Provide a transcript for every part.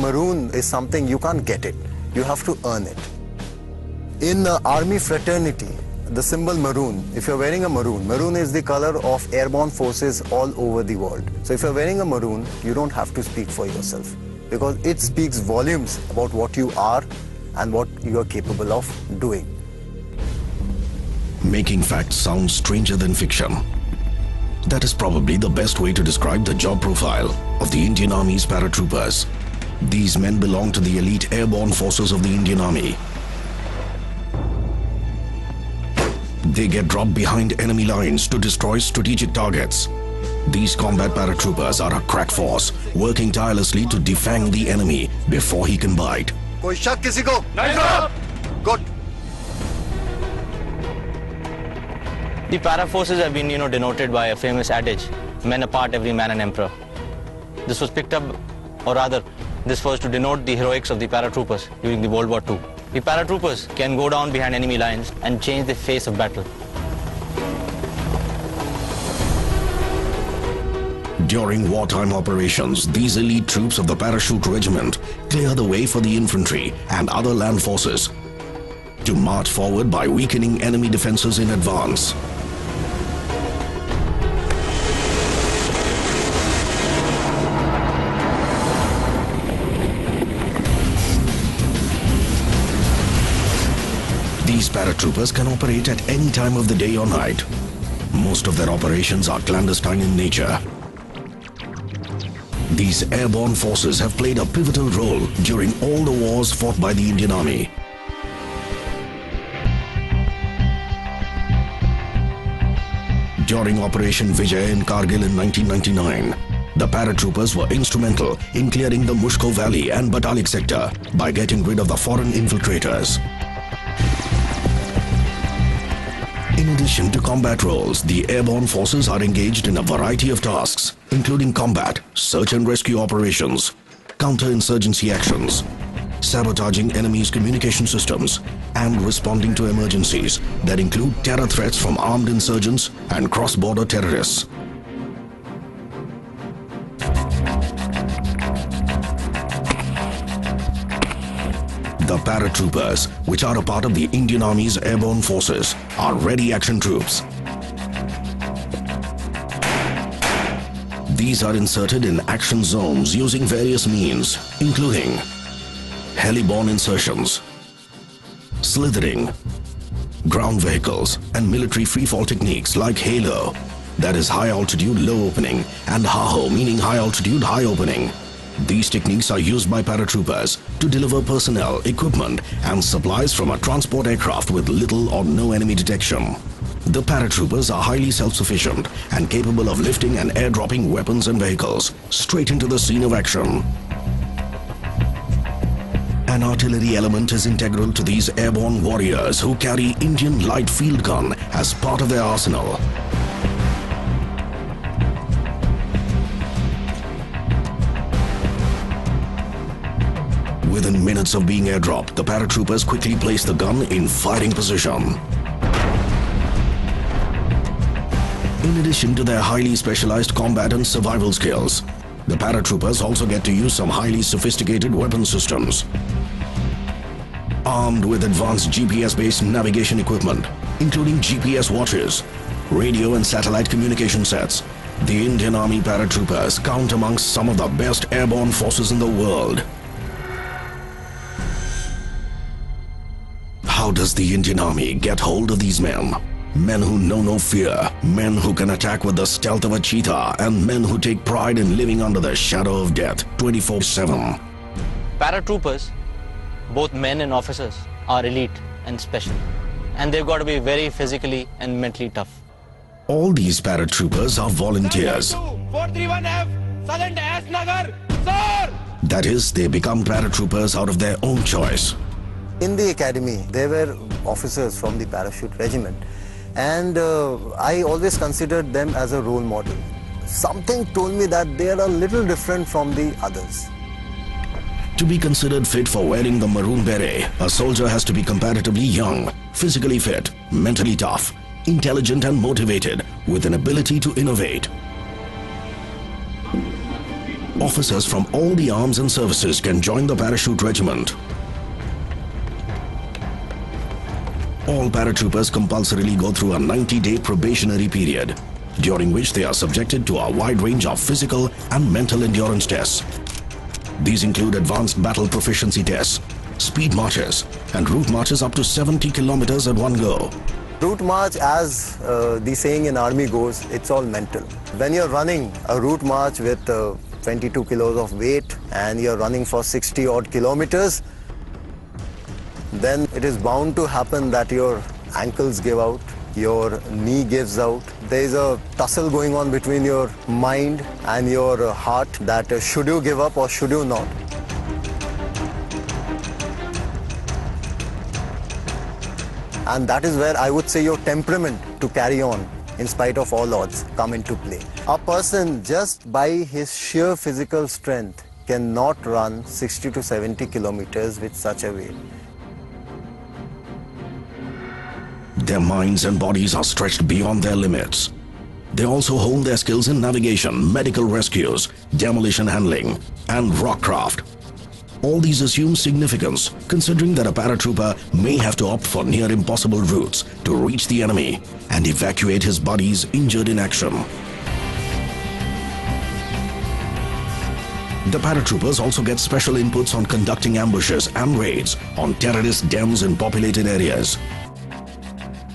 Maroon is something you can't get it. You have to earn it. In army fraternity, the symbol maroon, if you're wearing a maroon, maroon is the color of airborne forces all over the world. So if you're wearing a maroon, you don't have to speak for yourself, because it speaks volumes about what you are and what you are capable of doing. Making facts sound stranger than fiction. That is probably the best way to describe the job profile of the Indian Army's paratroopers. These men belong to the elite airborne forces of the Indian Army. They get dropped behind enemy lines to destroy strategic targets. These combat paratroopers are a crack force, working tirelessly to defang the enemy before he can bite. Koi shak kisi ko? Nahi sir. Good. The para forces have been, denoted by a famous adage, men apart, every man an emperor. This was picked up, or rather, this was to denote the heroics of the paratroopers during the World War II. The paratroopers can go down behind enemy lines and change the face of battle. During wartime operations, these elite troops of the Parachute Regiment clear the way for the infantry and other land forces to march forward by weakening enemy defenses in advance. These paratroopers can operate at any time of the day or night. Most of their operations are clandestine in nature. These airborne forces have played a pivotal role during all the wars fought by the Indian Army. During Operation Vijay in Kargil in 1999, the paratroopers were instrumental in clearing the Mushko Valley and Batalik sector by getting rid of the foreign infiltrators. In addition to combat roles, the airborne forces are engaged in a variety of tasks, including combat, search and rescue operations, counter-insurgency actions, sabotaging enemies' communication systems, and responding to emergencies that include terror threats from armed insurgents and cross-border terrorists. The paratroopers, which are a part of the Indian Army's airborne forces, are ready action troops. These are inserted in action zones using various means, including heli-borne insertions, slithering, ground vehicles, and military freefall techniques like HALO, that is high altitude low opening, and HAHO, meaning high altitude high opening. These techniques are used by paratroopers to deliver personnel, equipment, and supplies from a transport aircraft with little or no enemy detection. The paratroopers are highly self-sufficient and capable of lifting and airdropping weapons and vehicles straight into the scene of action. An artillery element is integral to these airborne warriors who carry Indian light field gun as part of their arsenal. Within minutes of being airdropped, the paratroopers quickly place the gun in firing position. In addition to their highly specialized combat and survival skills, the paratroopers also get to use some highly sophisticated weapon systems. Armed with advanced GPS-based navigation equipment, including GPS watches, radio and satellite communication sets, the Indian Army paratroopers count amongst some of the best airborne forces in the world. How does the Indian Army get hold of these men? Men who know no fear, men who can attack with the stealth of a cheetah, and men who take pride in living under the shadow of death 24/7. Paratroopers, both men and officers, are elite and special. And they've got to be very physically and mentally tough. All these paratroopers are volunteers. 431F, Sergeant S. Nagar, sir! That is, they become paratroopers out of their own choice. In the academy, there were officers from the Parachute Regiment, and I always considered them as a role model. Something told me that they are a little different from the others. To be considered fit for wearing the maroon beret, a soldier has to be comparatively young, physically fit, mentally tough, intelligent and motivated, with an ability to innovate. Officers from all the arms and services can join the parachute regiment. All paratroopers compulsorily go through a 90-day probationary period, during which they are subjected to a wide range of physical and mental endurance tests. These include advanced battle proficiency tests, speed marches, and route marches up to 70 kilometers at one go. Route march, as the saying in army goes, it's all mental. When you're running a route march with 22 kilos of weight and you're running for 60 odd kilometers, then it is bound to happen that your ankles give out, your knee gives out. There is a tussle going on between your mind and your heart that should you give up or should you not. And that is where I would say your temperament to carry on in spite of all odds come into play. A person just by his sheer physical strength cannot run 60 to 70 kilometers with such a weight. Their minds and bodies are stretched beyond their limits. They also hone their skills in navigation, medical rescues, demolition handling, and rockcraft. All these assume significance, considering that a paratrooper may have to opt for near impossible routes to reach the enemy and evacuate his buddies injured in action. The paratroopers also get special inputs on conducting ambushes and raids on terrorist dens in populated areas.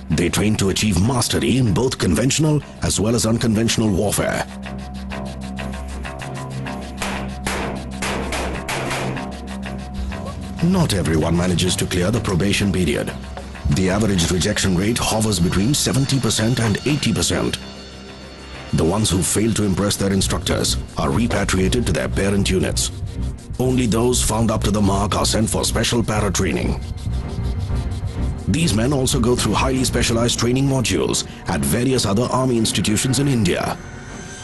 They train to achieve mastery in both conventional as well as unconventional warfare. Not everyone manages to clear the probation period. The average rejection rate hovers between 70% and 80%. The ones who fail to impress their instructors are repatriated to their parent units. Only those found up to the mark are sent for special para-training. These men also go through highly specialized training modules at various other army institutions in India.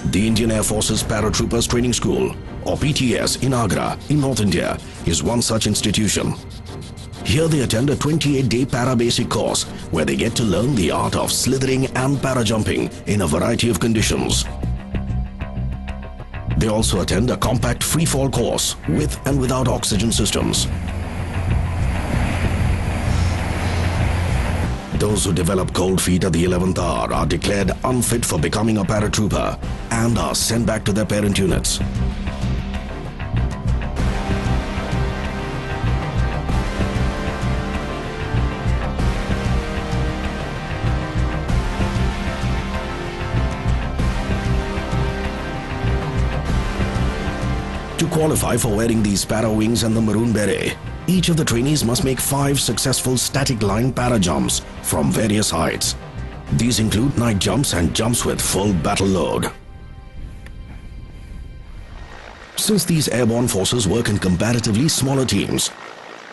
The Indian Air Force's Paratroopers Training School, or PTS, in Agra, in North India, is one such institution. Here they attend a 28-day para-basic course where they get to learn the art of slithering and para-jumping in a variety of conditions. They also attend a compact free-fall course with and without oxygen systems. Those who develop cold feet at the 11th hour are declared unfit for becoming a paratrooper and are sent back to their parent units. To qualify for wearing these para wings and the maroon beret, each of the trainees must make 5 successful static line para jumps from various heights. These include night jumps and jumps with full battle load. Since these airborne forces work in comparatively smaller teams,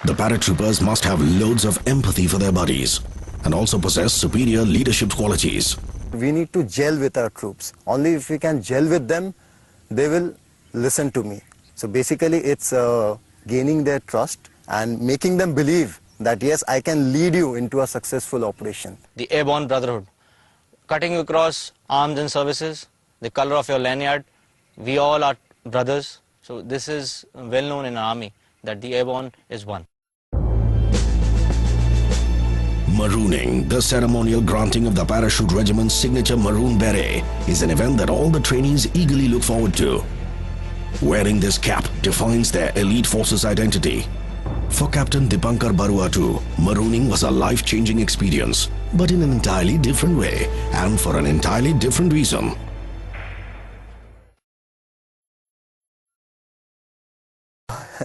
the paratroopers must have loads of empathy for their buddies and also possess superior leadership qualities. We need to gel with our troops. Only if we can gel with them, they will listen to me. So basically it's gaining their trust and making them believe that yes, I can lead you into a successful operation. The airborne brotherhood. Cutting across arms and services, the color of your lanyard, we all are brothers. So this is well known in our army that the airborne is one. Marooning, the ceremonial granting of the Parachute Regiment's signature maroon beret, is an event that all the trainees eagerly look forward to. Wearing this cap defines their elite force's identity. For Captain Dipankar Barua too, marooning was a life-changing experience, but in an entirely different way and for an entirely different reason.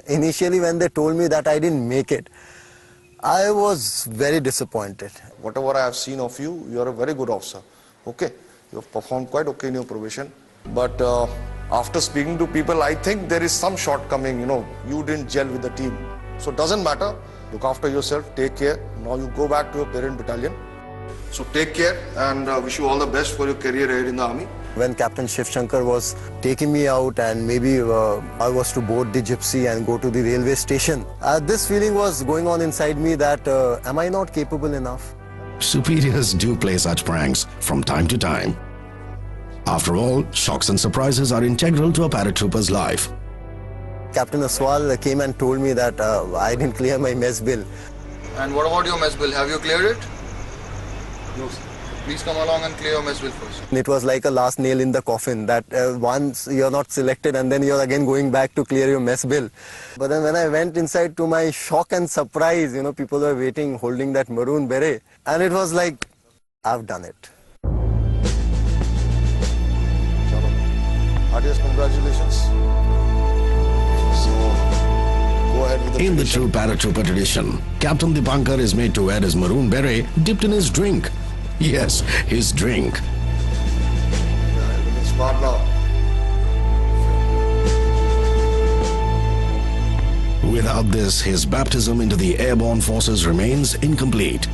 Initially when they told me that I didn't make it, I was very disappointed. Whatever I have seen of you, you are a very good officer. Okay, you have performed quite okay in your probation. But after speaking to people, I think there is some shortcoming, you didn't gel with the team. So it doesn't matter. Look after yourself, take care. Now you go back to your parent battalion. So take care and wish you all the best for your career ahead in the army. When Captain Shiv Shankar was taking me out and maybe I was to board the gypsy and go to the railway station, this feeling was going on inside me that am I not capable enough? Superiors do play such pranks from time to time. After all, shocks and surprises are integral to a paratrooper's life. Captain Aswal came and told me that I didn't clear my mess bill. And what about your mess bill? Have you cleared it? No, sir. Please come along and clear your mess bill first. It was like a last nail in the coffin that once you're not selected and then you're again going back to clear your mess bill. But then when I went inside, to my shock and surprise, people were waiting holding that maroon beret. And it was like, I've done it. Heartiest congratulations. So, go ahead with the In the tradition. true paratrooper tradition, Captain Dipankar is made to wear his maroon beret dipped in his drink. Yes, his drink. Yeah, everything's smart now. Without this, his baptism into the airborne forces remains incomplete.